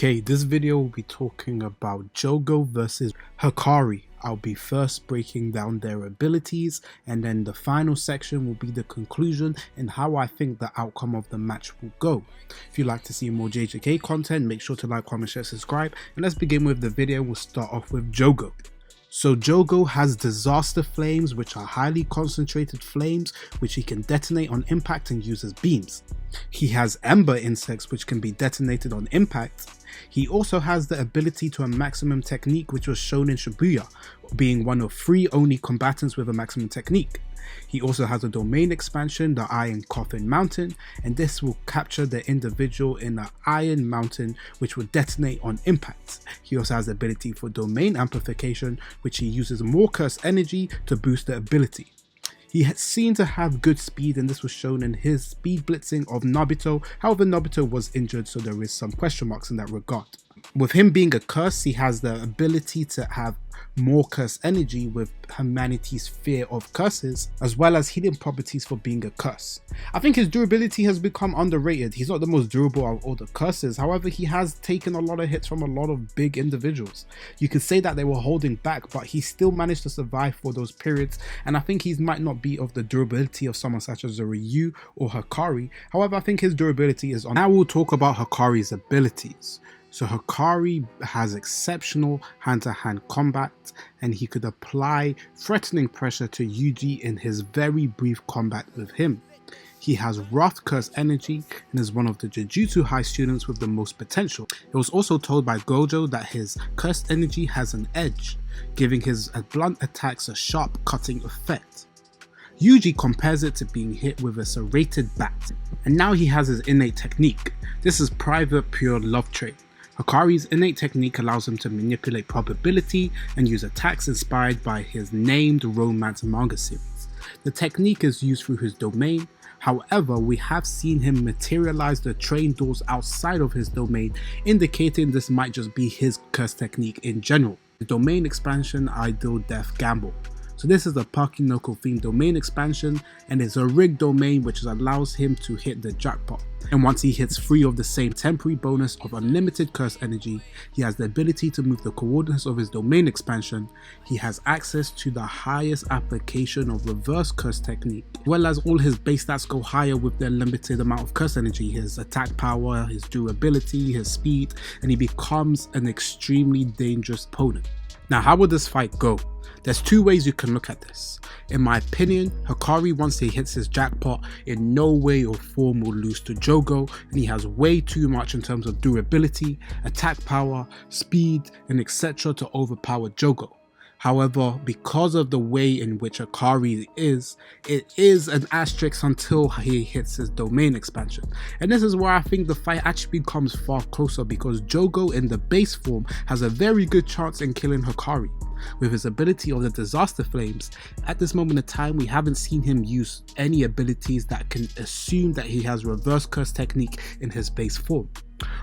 Okay, this video will be talking about Jogo versus Hakari. I'll be first breaking down their abilities, and then the final section will be the conclusion and how I think the outcome of the match will go. If you'd like to see more JJK content, make sure to like, comment, share, subscribe, and let's begin with the video. We'll start off with Jogo. So Jogo has disaster flames, which are highly concentrated flames which he can detonate on impact and use as beams. He has ember insects which can be detonated on impact. He also has the ability to a maximum technique, which was shown in Shibuya, being one of 3 only combatants with a maximum technique. He also has a domain expansion, the Iron Coffin Mountain, and this will capture the individual in the Iron Mountain, which will detonate on impact. He also has the ability for domain amplification, which he uses more curse energy to boost the ability. He had seen to have good speed, and this was shown in his speed blitzing of Nobito. However, Nobito was injured, so there is some question marks in that regard. With him being a curse, he has the ability to have more curse energy with humanity's fear of curses, as well as healing properties for being a curse. I think his durability has become underrated. He's not the most durable of all the curses, however he has taken a lot of hits from a lot of big individuals. You could say that they were holding back, but he still managed to survive for those periods, and I think he might not be of the durability of someone such as a Ryu or Hakari. However, I think his durability is on. Now we'll talk about Hakari's abilities. So Hakari has exceptional hand-to-hand combat, and he could apply threatening pressure to Yuji in his very brief combat with him. He has Wrath Curse energy and is one of the Jujutsu High students with the most potential. It was also told by Gojo that his cursed energy has an edge, giving his blunt attacks a sharp cutting effect. Yuji compares it to being hit with a serrated bat, and now he has his innate technique. This is Private Pure Love Trait. Hakari's innate technique allows him to manipulate probability and use attacks inspired by his named romance manga series. The technique is used through his domain. However, we have seen him materialize the train doors outside of his domain, indicating this might just be his curse technique in general. The domain expansion, Ideal Death Gamble. So this is a Pakinoko themed domain expansion, and it's a rigged domain which allows him to hit the jackpot. And once he hits 3 of the same temporary bonus of unlimited curse energy, he has the ability to move the coordinates of his domain expansion. He has access to the highest application of reverse curse technique, as well as all his base stats go higher with their limited amount of curse energy, his attack power, his durability, his speed, and he becomes an extremely dangerous opponent. Now, how would this fight go? There's 2 ways you can look at this. In my opinion, Hakari, once he hits his jackpot, in no way or form will lose to Jogo, and he has way too much in terms of durability, attack power, speed, and etc. to overpower Jogo. However, because of the way in which Hakari is, it is an asterisk until he hits his domain expansion. And this is where I think the fight actually becomes far closer, because Jogo in the base form has a very good chance in killing Hakari. With his ability of the Disaster Flames, at this moment in time we haven't seen him use any abilities that can assume that he has reverse curse technique in his base form.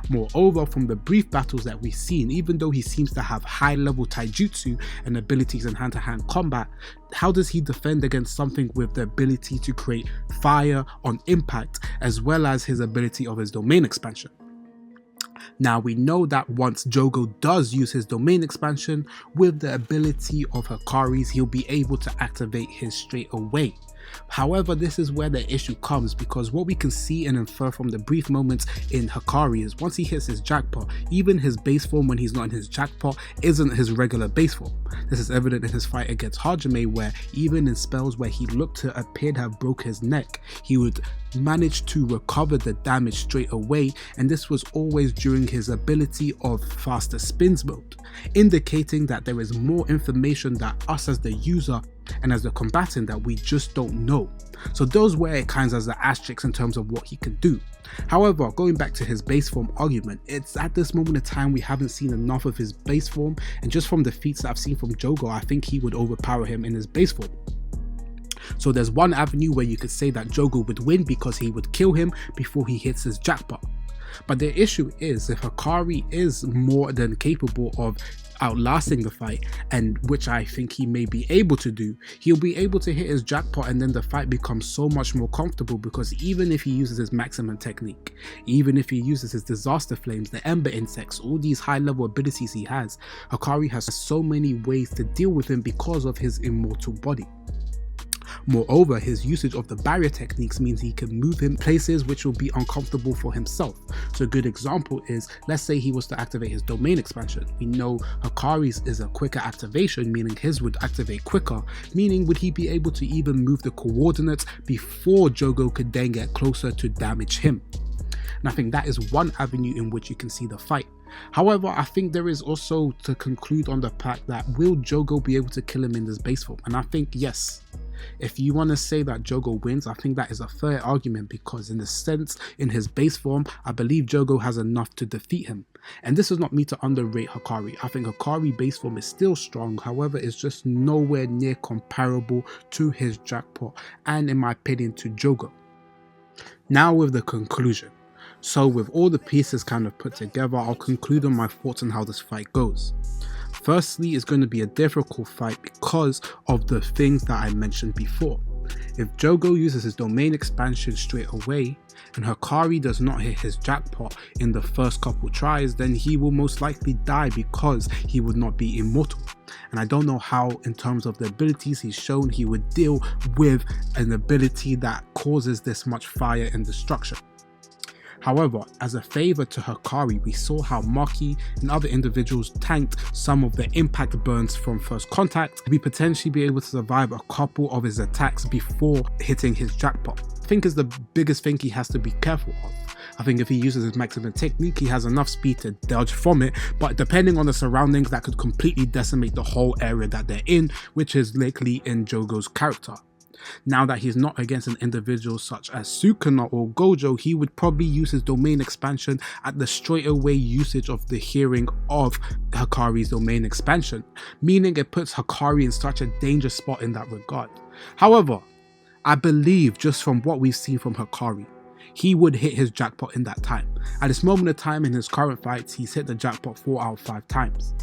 Moreover, from the brief battles that we've seen, even though he seems to have high level taijutsu and abilities in hand-to-hand combat, how does he defend against something with the ability to create fire on impact, as well as his ability of his domain expansion? Now we know that once Jogo does use his domain expansion with the ability of Hakari's, he'll be able to activate his straight away. However, this is where the issue comes, because what we can see and infer from the brief moments in Hakari is once he hits his jackpot, even his base form when he's not in his jackpot isn't his regular base form. This is evident in his fight against Hajime, where even in spells where he looked to appear to have broke his neck, he would manage to recover the damage straight away, and this was always during his ability of faster spins mode, indicating that there is more information that us as the user and as the combatant that we just don't know. So those were it kind of as the asterisks in terms of what he can do. However, going back to his base form argument, it's at this moment in time we haven't seen enough of his base form, and just from the feats that I've seen from Jogo, I think he would overpower him in his base form. So there's one avenue where you could say that Jogo would win because he would kill him before he hits his jackpot. But the issue is, if Hakari is more than capable of outlasting the fight, and which I think he may be able to do, he'll be able to hit his jackpot, and then the fight becomes so much more comfortable, because even if he uses his maximum technique, even if he uses his disaster flames, the ember insects, all these high level abilities he has, Hakari has so many ways to deal with him because of his immortal body. Moreover, his usage of the barrier techniques means he can move him places which will be uncomfortable for himself. So a good example is, let's say he was to activate his domain expansion. We know Hakari's is a quicker activation, meaning his would activate quicker, meaning would he be able to even move the coordinates before Jogo could then get closer to damage him. And I think that is one avenue in which you can see the fight. However, I think there is also to conclude on the fact that will Jogo be able to kill him in this base form? And I think yes. If you want to say that Jogo wins, I think that is a fair argument, because in a sense, in his base form, I believe Jogo has enough to defeat him. And this is not me to underrate Hakari. I think Hakari base form is still strong, however, it's just nowhere near comparable to his jackpot and, in my opinion, to Jogo. Now with the conclusion. So with all the pieces kind of put together, I'll conclude on my thoughts on how this fight goes. Firstly, it's going to be a difficult fight because of the things that I mentioned before. If Jogo uses his domain expansion straight away and Hakari does not hit his jackpot in the first couple tries, then he will most likely die because he would not be immortal. And I don't know how, in terms of the abilities he's shown, he would deal with an ability that causes this much fire and destruction. However, as a favour to Hakari, we saw how Maki and other individuals tanked some of the impact burns from first contact. We potentially be able to survive a couple of his attacks before hitting his jackpot. I think is the biggest thing he has to be careful of. I think if he uses his maximum technique, he has enough speed to dodge from it, but depending on the surroundings, that could completely decimate the whole area that they're in, which is likely in Jogo's character. Now that he's not against an individual such as Sukuna or Gojo, he would probably use his domain expansion at the straightaway usage of the hearing of Hakari's domain expansion, meaning it puts Hakari in such a dangerous spot in that regard. However, I believe just from what we've seen from Hakari, he would hit his jackpot in that time. At this moment of time in his current fights, he's hit the jackpot 4 out of 5 times.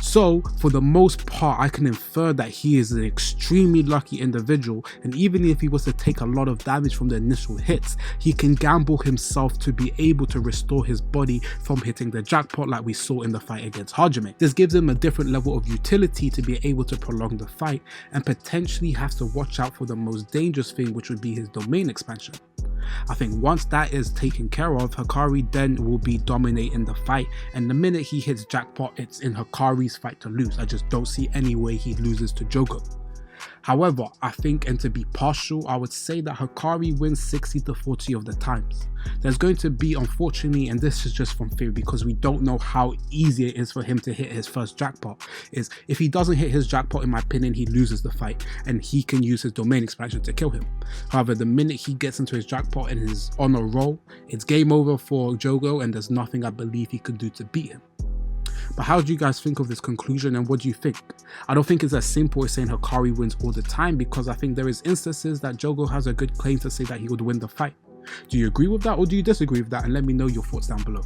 So, for the most part, I can infer that he is an extremely lucky individual, and even if he was to take a lot of damage from the initial hits, he can gamble himself to be able to restore his body from hitting the jackpot like we saw in the fight against Hajime. This gives him a different level of utility to be able to prolong the fight, and potentially have to watch out for the most dangerous thing, which would be his domain expansion. I think once that is taken care of, Hakari then will be dominating the fight, and the minute he hits jackpot, it's in Hakari's fight to lose. I just don't see any way he loses to Jogo. However, I think, and to be partial, I would say that Hakari wins 60 to 40 of the times. There's going to be, unfortunately, and this is just from theory because we don't know how easy it is for him to hit his first jackpot, is if he doesn't hit his jackpot, in my opinion, he loses the fight and he can use his domain expansion to kill him. However, the minute he gets into his jackpot and is on a roll, it's game over for Jogo, and there's nothing I believe he could do to beat him. But how do you guys think of this conclusion, and what do you think? I don't think it's as simple as saying Hakari wins all the time, because I think there is instances that Jogo has a good claim to say that he would win the fight. Do you agree with that, or do you disagree with that? And let me know your thoughts down below.